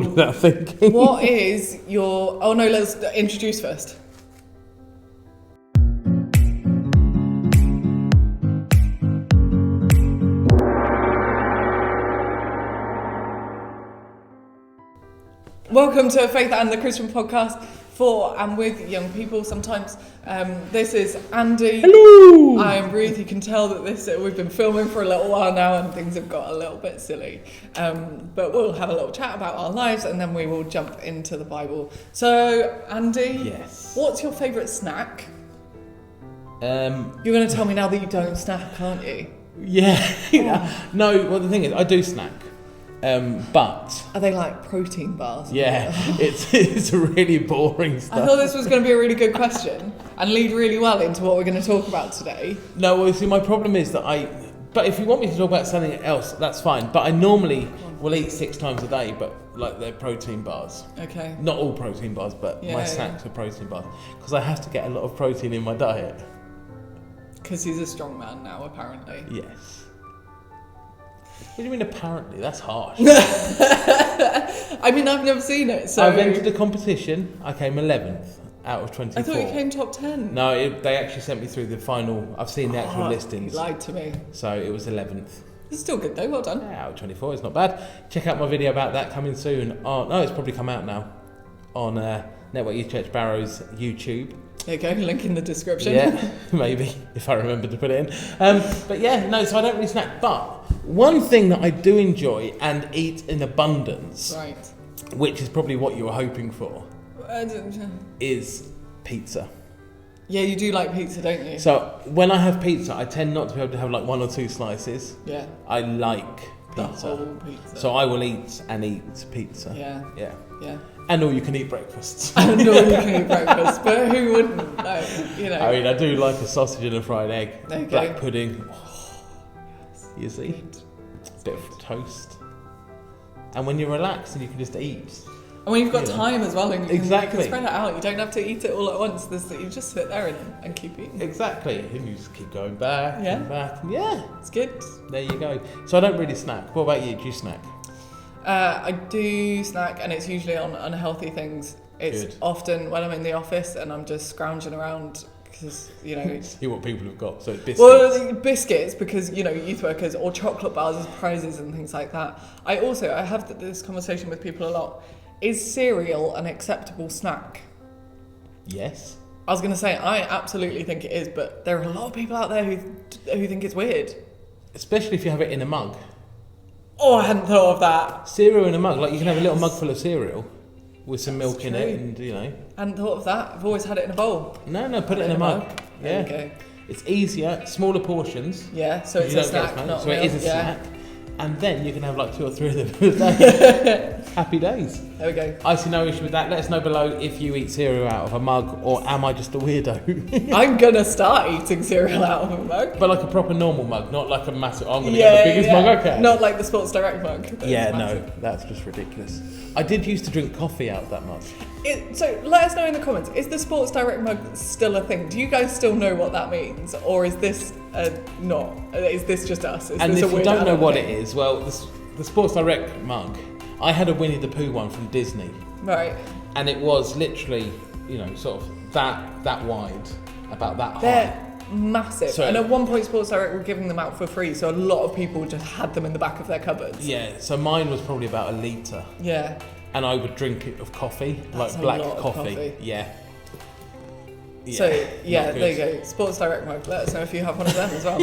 without thinking. What is your... Oh no, let's introduce first. Welcome to Faith and the Christian Podcast for and with young people sometimes. This is Andy. Hello! I am Ruth. You can tell that we've been filming for a little while now and things have got a little bit silly. But we'll have a little chat about our lives and then we will jump into the Bible. So, Andy, Yes. what's your favourite snack? Um, You're going to tell me now that you don't snack, aren't you? yeah. No, well, the thing is, I do snack. But Are they like protein bars? yeah, it's really boring I stuff. thought this was going to be a really good question and lead really well into what we're going to talk about today. No, well, see, my problem is that but if you want me to talk about something else, that's fine. But I normally will eat 6 times a day, but like they're protein bars. Okay. Not all protein bars, but my snacks are protein bars. Because I have to get a lot of protein in my diet. Because he's a strong man now, apparently. Yes. What do you mean apparently? That's harsh. I mean, I've never seen it, so... I've entered a competition. I came 11th out of 24. I thought you came top 10. No, they actually sent me through the final. I've seen the actual listings. You lied to me. So it was 11th. It's still good though, well done. Yeah, out of 24, it's not bad. Check out my video about that coming soon. No, it's probably come out now. On Network Youth Church Barrow's YouTube. There you go, link in the description. Yeah, maybe, if I remember to put it in. But yeah, no, so I don't really snack. But one thing that I do enjoy and eat in abundance, Right. which is probably what you were hoping for, is pizza. Yeah, you do like pizza, don't you? So when I have pizza, I tend not to be able to have like 1 or 2 slices. Yeah. I like The pizza. whole pizza. So I will eat and eat pizza. Yeah. Yeah. Yeah. And all you can eat breakfasts. I know you can eat breakfast, but who wouldn't? No, you know. I mean, I do like a sausage and a fried egg. There you Black go. pudding. You see? Bit of toast. And when you're relaxed and you can just eat. And when you've got Yeah. time as well, and you can, Exactly. you can spread it out. You don't have to eat it all at once. You just sit there and keep eating. Exactly. And you just keep going back Yeah. and back. Yeah. It's good. There you go. So I don't really snack. What about you? Do you snack? I do snack, and it's usually on unhealthy things. It's Good. often when I'm in the office and I'm just scrounging around because, you know... See what people have got. So it's biscuits. Well, biscuits, because, you know, youth workers, or chocolate bars as prizes and things like that. I have this conversation with people a lot. Is cereal an acceptable snack? Yes. I was going to say, I absolutely think it is, but there are a lot of people out there who think it's weird. Especially if you have it in a mug. Oh, I hadn't thought of that. Cereal in a mug. Like you can have a little mug full of cereal with some milk in it true. and, you know. I hadn't thought of that. I've always had it in a bowl. No, put it in a mug. There Yeah. you go. It's easier, smaller portions. Yeah, so it's You a don't get as snack, much, not so a it meal. is a Yeah. snack. And then you can have like 2 or 3 of them a day. Happy days. There we go. I see no issue with that. Let us know below if you eat cereal out of a mug or am I just a weirdo? I'm going to start eating cereal out of a mug. But like a proper normal mug, not like a massive, I'm going to get the biggest mug I can. Not like the Sports Direct mug. That's Yeah, massive. no, that's just ridiculous. I did used to drink coffee out of that mug. So let us know in the comments, is the Sports Direct mug still a thing? Do you guys still know what that means? Or is this not? Is this just us? Is And this if a you weird don't know adult what thing? it is, well, the Sports Direct mug, I had a Winnie the Pooh one from Disney. Right. And it was literally, you know, sort of that wide, about that high. They're massive. So- and at one point Sports Direct were giving them out for free, so a lot of people just had them in the back of their cupboards. Yeah, so mine was probably about a litre. Yeah. And I would drink it of coffee, That's like a black lot of coffee. coffee. Yeah. So, yeah, not good. there you go. Sports Direct mug. Let us know if you have one of them as well.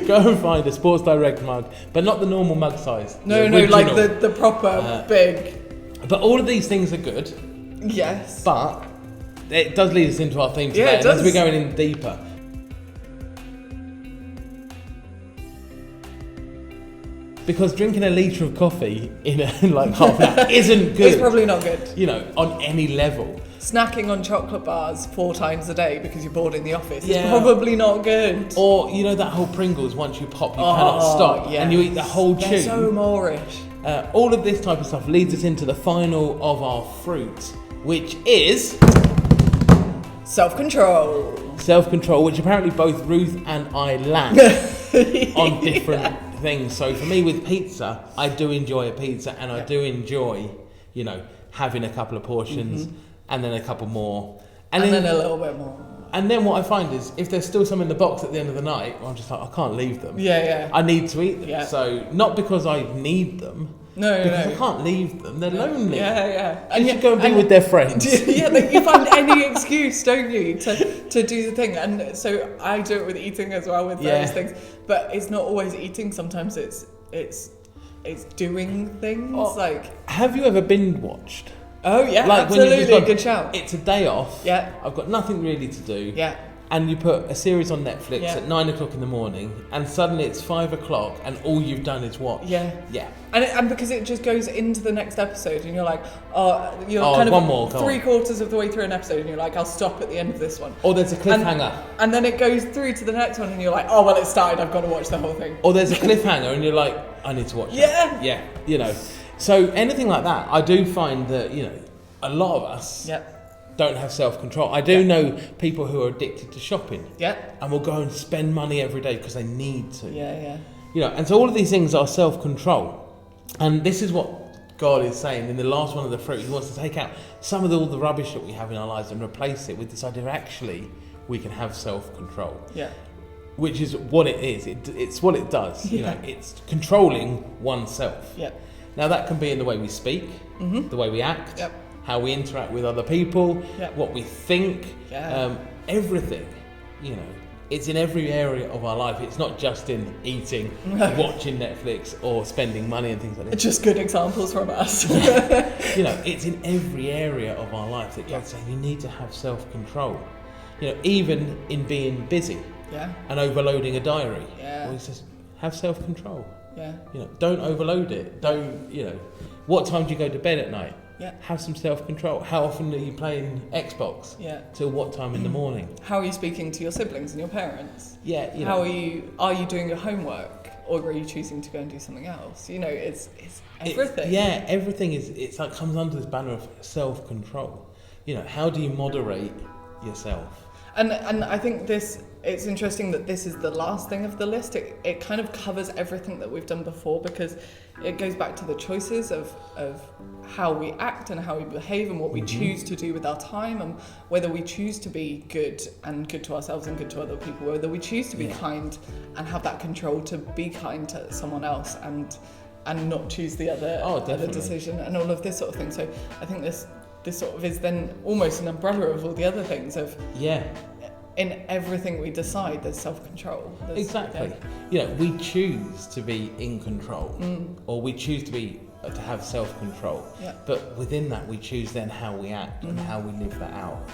Go and find a Sports Direct mug, but not the normal mug size. No, the like original. the proper big. But all of these things are good, Yes. but it does lead us into our theme today. Yeah, it and as does. we're going in deeper, because drinking a litre of coffee in like half an hour isn't good. It's probably not good. You know, on any level. Snacking on chocolate bars 4 times a day because you're bored in the office is Yeah. probably not good. Or, you know, that whole Pringles, once you pop, you cannot stop. yes. And you eat the whole They're tube. so Moorish. All of this type of stuff leads us into the final of our fruit, which is Self-control. self-control, which apparently both Ruth and I lack on different things. So for me with pizza, I do enjoy a pizza and I do enjoy, you know, having a couple of portions and then a couple more. And then a little bit more. And then what I find is if there's still some in the box at the end of the night, I'm just like, I can't leave them. Yeah. I need to eat them. Yeah. So not because I need them. Because I can't leave them. They're lonely. Yeah. And you go and be with their friends. Yeah, you find any excuse, don't you, to do the thing. And so I do it with eating as well, with various things. But it's not always eating. Sometimes it's doing things. Like, have you ever binge watched? Oh yeah, like absolutely, good shout. It's a day off. Yeah. I've got nothing really to do. Yeah. And you put a series on Netflix at 9 o'clock in the morning, and suddenly it's 5 o'clock, and all you've done is watch. Yeah. Yeah. And because it just goes into the next episode, and you're like, kind one of more, 3/4 of the way through an episode, and you're like, I'll stop at the end of this one. Or there's a cliffhanger. And then it goes through to the next one, and you're like, oh well, it started. I've got to watch the whole thing. Or there's a cliffhanger, and you're like, I need to watch it. Yeah. You know. So anything like that, I do find that, you know, a lot of us don't have self-control. I do know people who are addicted to shopping. Yeah. And will go and spend money every day because they need to. Yeah. You know, and so all of these things are self-control. And this is what God is saying in the last one of the fruit. He wants to take out some of all the rubbish that we have in our lives and replace it with this idea of actually we can have self-control. Yeah. Which is what it is. It's what it does. You know, it's controlling oneself. Yeah. Now that can be in the way we speak, the way we act, how we interact with other people, what we think, everything. You know, it's in every area of our life. It's not just in eating, watching Netflix, or spending money and things like that. Just good examples from us. You know, it's in every area of our life that God's saying you need to have self-control. You know, even in being busy and overloading a diary. Well, he says, have self-control. Yeah. You know, don't overload it. Don't, you know, what time do you go to bed at night? Yeah. Have some self-control. How often are you playing Xbox? Yeah. Till what time in the morning? How are you speaking to your siblings and your parents? Yeah. You know. How are you doing your homework, or are you choosing to go and do something else? You know, it's everything. Everything is. It's like comes under this banner of self-control. You know, how do you moderate yourself? And I think it's interesting that this is the last thing of the list. It kind of covers everything that we've done before, because it goes back to the choices of how we act and how we behave and what we choose to do with our time, and whether we choose to be good to ourselves and good to other people, whether we choose to be kind and have that control to be kind to someone else and not choose the other decision, and all of this sort of thing. So I think this sort of is then almost an umbrella of all the other things of in everything we decide there's self-control. Exactly. You know, we choose to be in control, or we choose to have self-control, but within that we choose then how we act and how we live that out.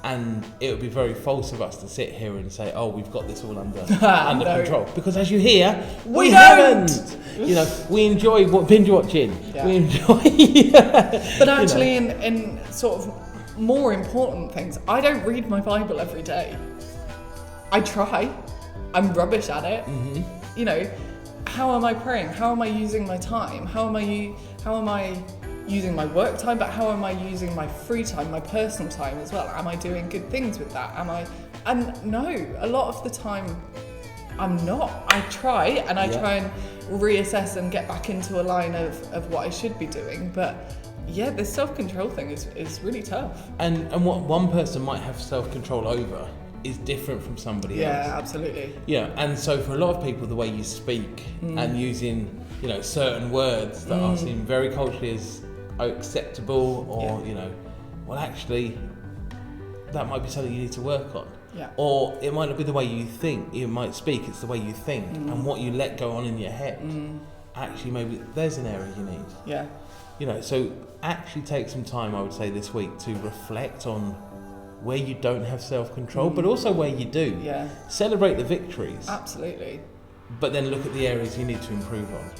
And it would be very false of us to sit here and say, oh, we've got this all under control, because as you hear, we haven't. You know, we enjoy binge watching. We enjoy but actually in sort of more important things, I don't read my Bible every day. I try. I'm rubbish at it. You know, how am I praying? How am I using my time? How am I using my work time, but how am I using my free time, my personal time as well? Am I doing good things with that? And no, a lot of the time I'm not. I try and and reassess and get back into a line of what I should be doing, but this self-control thing is really tough. And what one person might have self-control over is different from somebody else. Yeah, absolutely. Yeah, and so for a lot of people, the way you speak and using, you know, certain words that are seen very culturally as acceptable, or you know, well, actually, that might be something you need to work on. Yeah. Or it might not be the way you think. You might speak. It's the way you think and what you let go on in your head. Actually, maybe there's an area you need. Yeah. You know, so actually take some time, I would say, this week to reflect on where you don't have self-control, but also where you do. Yeah. Celebrate the victories. Absolutely. But then look at the areas you need to improve on.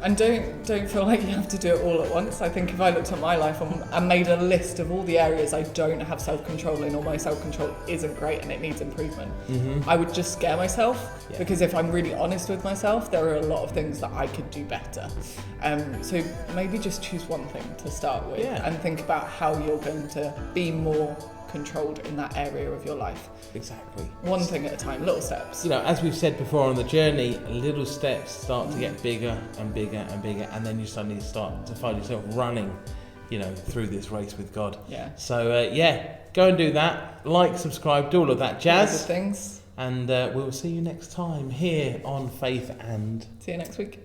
And don't feel like you have to do it all at once. I think if I looked at my life and made a list of all the areas I don't have self-control in, or my self-control isn't great and it needs improvement, I would just scare myself, because if I'm really honest with myself, there are a lot of things that I could do better. So maybe just choose one thing to start with and think about how you're going to be more controlled in that area of your life. Exactly. One thing at a time, little steps. You know, as we've said before on the journey, little steps start to get bigger and bigger and bigger, and then you suddenly start to find yourself running through this race with God. Yeah. So, go and do that. Like, subscribe, do all of that jazz. Good things. And we will see you next time here on Faith and... See you next week.